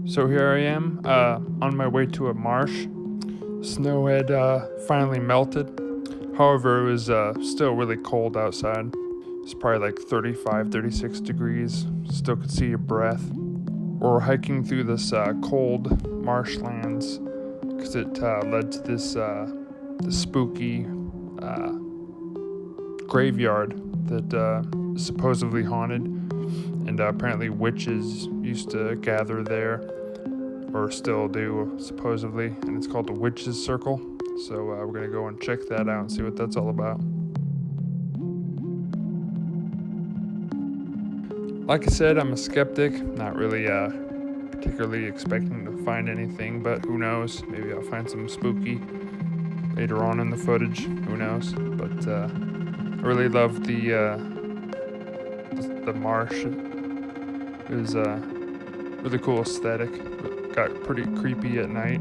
So here I am, on my way to a marsh. Snow had finally melted. However, it was still really cold outside. It's probably like 35, 36 degrees. Still could see your breath. We're hiking through this cold marshlands because it led to this spooky uh, graveyard that is supposedly haunted, and apparently witches used to gather there, or still do, supposedly, and it's called the Witch's Circle. So we're gonna go and check that out and see what that's all about. Like I said, I'm a skeptic, not really particularly expecting to find anything, but who knows? Maybe I'll find something spooky later on in the footage. Who knows? But I really love the marsh. It was a really cool aesthetic. It got pretty creepy at night.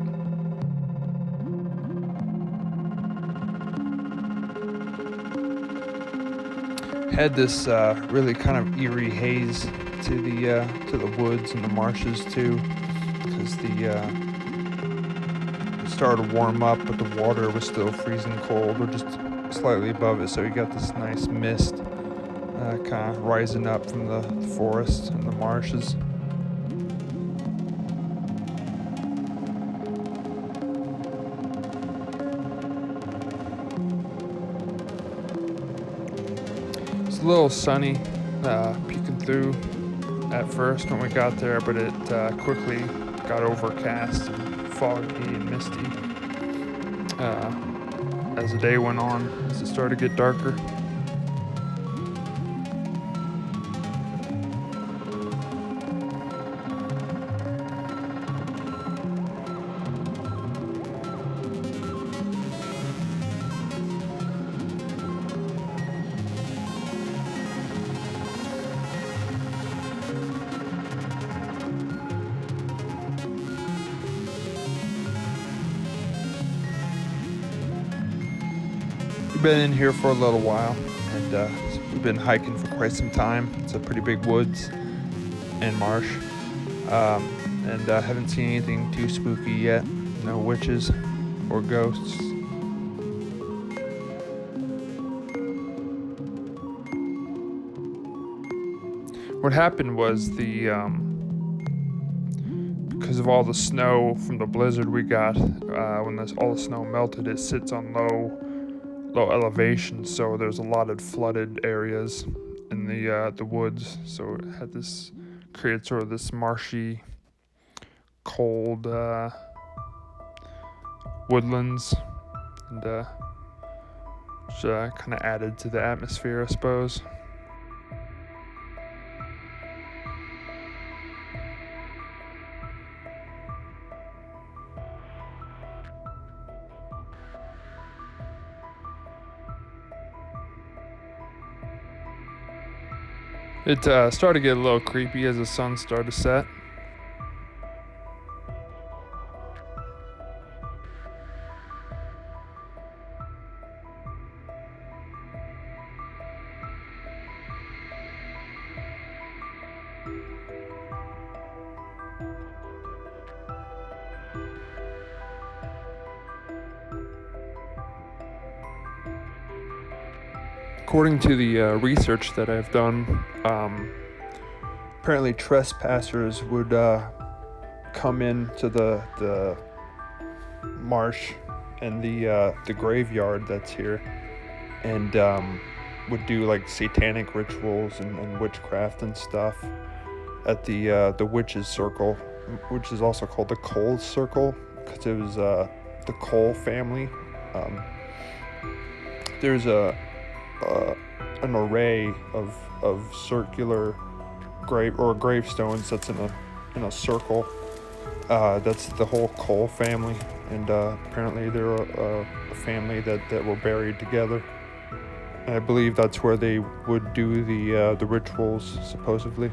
Had this really kind of eerie haze to the woods and the marshes too, because it started to warm up, but the water was still freezing cold, or just slightly above it. So you got this nice mist kind of rising up from the forest and the marshes. It's a little sunny, peeking through at first when we got there, but it quickly got overcast and foggy and misty as the day went on, as it started to get darker. We've been in here for a little while, and we've been hiking for quite some time. It's a pretty big woods and marsh, and haven't seen anything too spooky yet. No witches or ghosts. What happened was because of all the snow from the blizzard we got, when all the snow melted, it sits on low elevation, so there's a lot of flooded areas in the woods. So it had created sort of this marshy, cold woodlands, and which kind of added to the atmosphere, I suppose. It started to get a little creepy as the sun started to set. According to the research that I've done, apparently trespassers would come into the marsh and the graveyard that's here, and would do like satanic rituals and witchcraft and stuff at the Witch's Circle, which is also called the Cole Circle because it was the Cole family. There's an array of circular gravestones that's in a circle. That's the whole Cole family, and apparently they're a family that were buried together. And I believe that's where they would do the rituals, supposedly.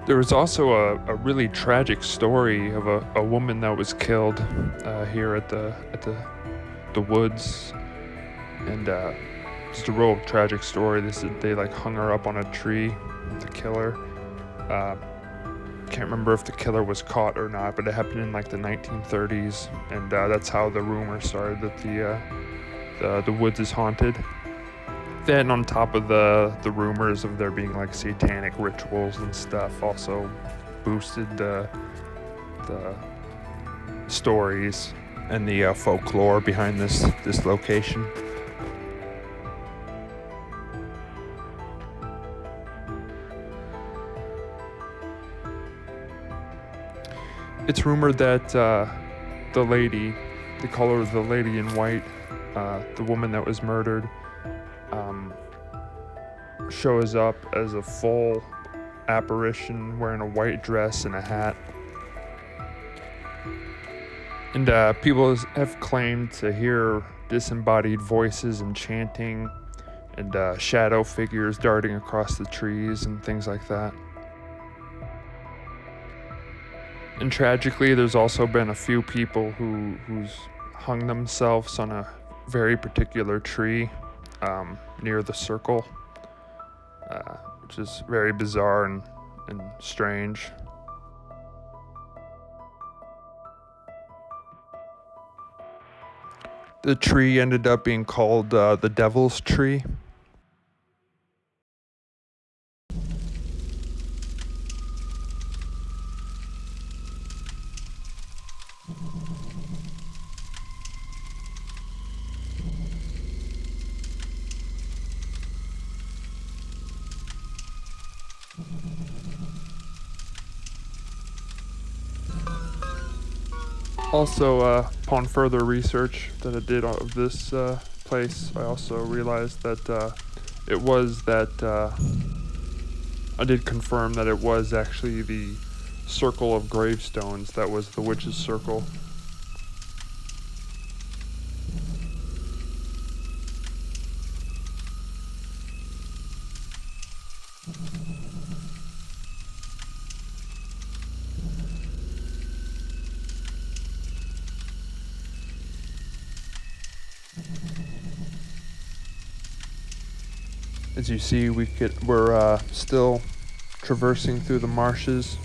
There was also a really tragic story of a woman that was killed here at the the woods, and just a real tragic story. They like hung her up on a tree to kill her. Can't remember if the killer was caught or not, but it happened in like the 1930s, and that's how the rumor started that the woods is haunted. Then on top of the rumors of there being like satanic rituals and stuff, also boosted the stories and the folklore behind this location. It's rumored that the lady, they call her the lady in white, the woman that was murdered, shows up as a full apparition wearing a white dress and a hat. And people have claimed to hear disembodied voices and chanting, and shadow figures darting across the trees and things like that. And tragically, there's also been a few people who's hung themselves on a very particular tree near the circle, which is very bizarre and strange. The tree ended up being called the Devil's Tree. Also, upon further research that I did of this place, I also realized that I did confirm that it was actually the circle of gravestones that was the witch's circle. As you see, we're still traversing through the marshes,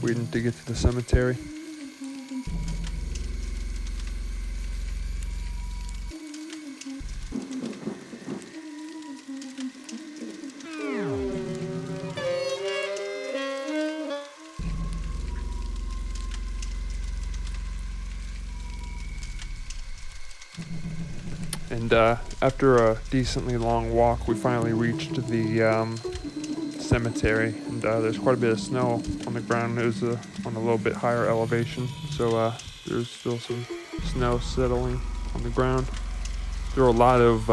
waiting to get to the cemetery. And after a decently long walk, we finally reached the cemetery, and there's quite a bit of snow on the ground. It was on a little bit higher elevation, so there's still some snow settling on the ground. There are a lot of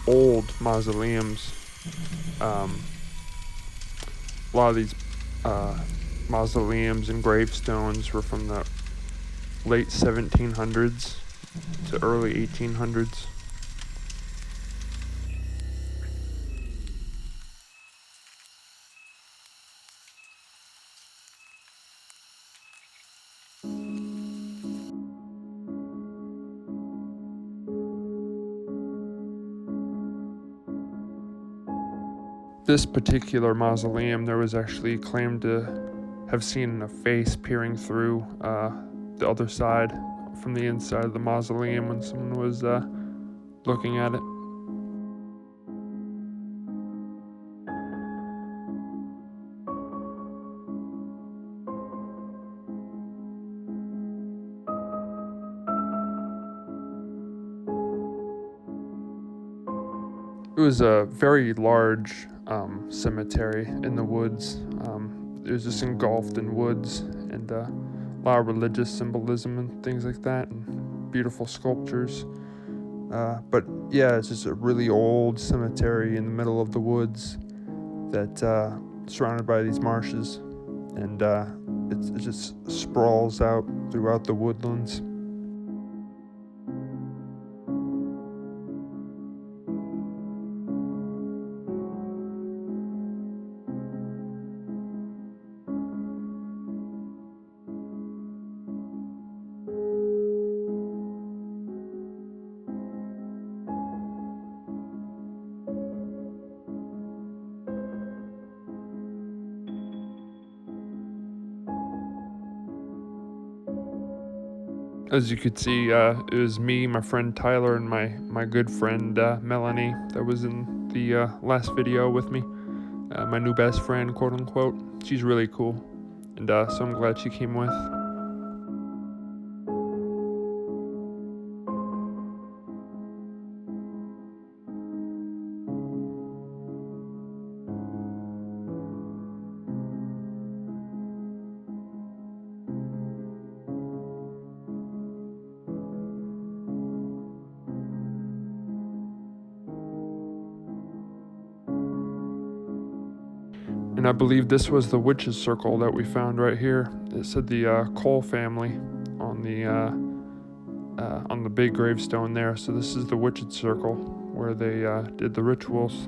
old mausoleums. A lot of these mausoleums and gravestones were from the late 1700s to early 1800s. This particular mausoleum, there was actually claimed to have seen a face peering through the other side from the inside of the mausoleum when someone was looking at it. It was a very large cemetery in the woods. It was just engulfed in woods, and a lot of religious symbolism and things like that, and beautiful sculptures. But yeah, it's just a really old cemetery in the middle of the woods that surrounded by these marshes, and it just sprawls out throughout the woodlands. As you could see, it was me, my friend Tyler, and my good friend Melanie that was in the last video with me. My new best friend, quote unquote. She's really cool, and so I'm glad she came with. And I believe this was the witch's circle that we found right here. It said the Cole family on the big gravestone there. So this is the witch's circle where they did the rituals.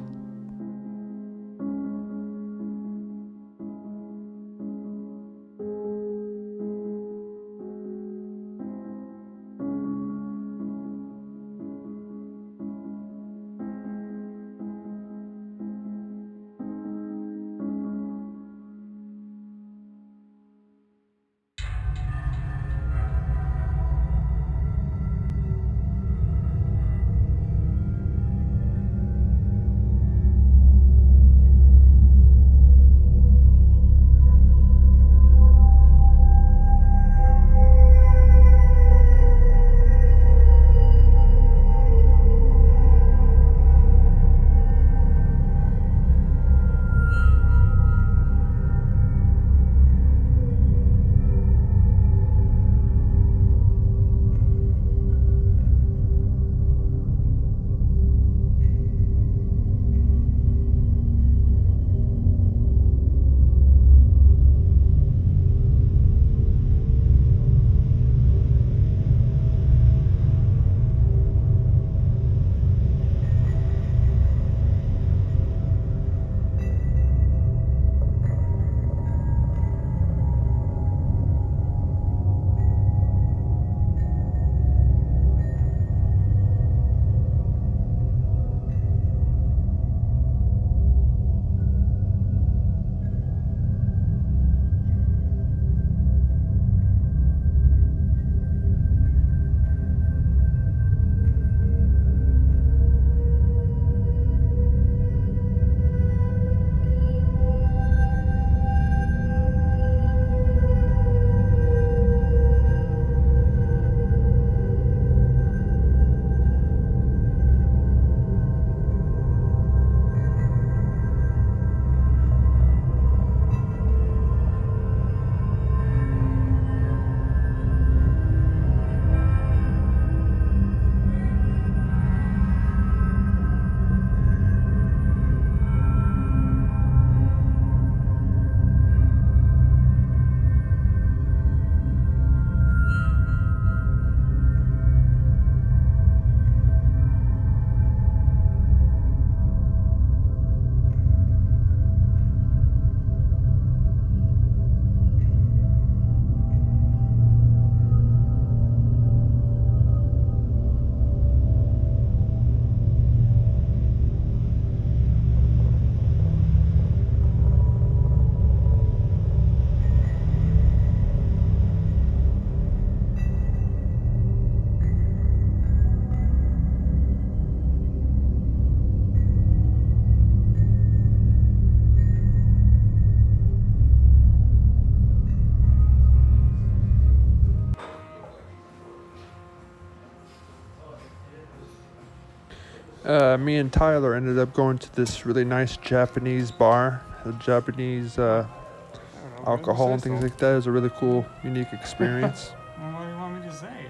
Me and Tyler ended up going to this really nice Japanese bar, a Japanese alcohol and things like that. It was a really cool, unique experience. What do you want me to say?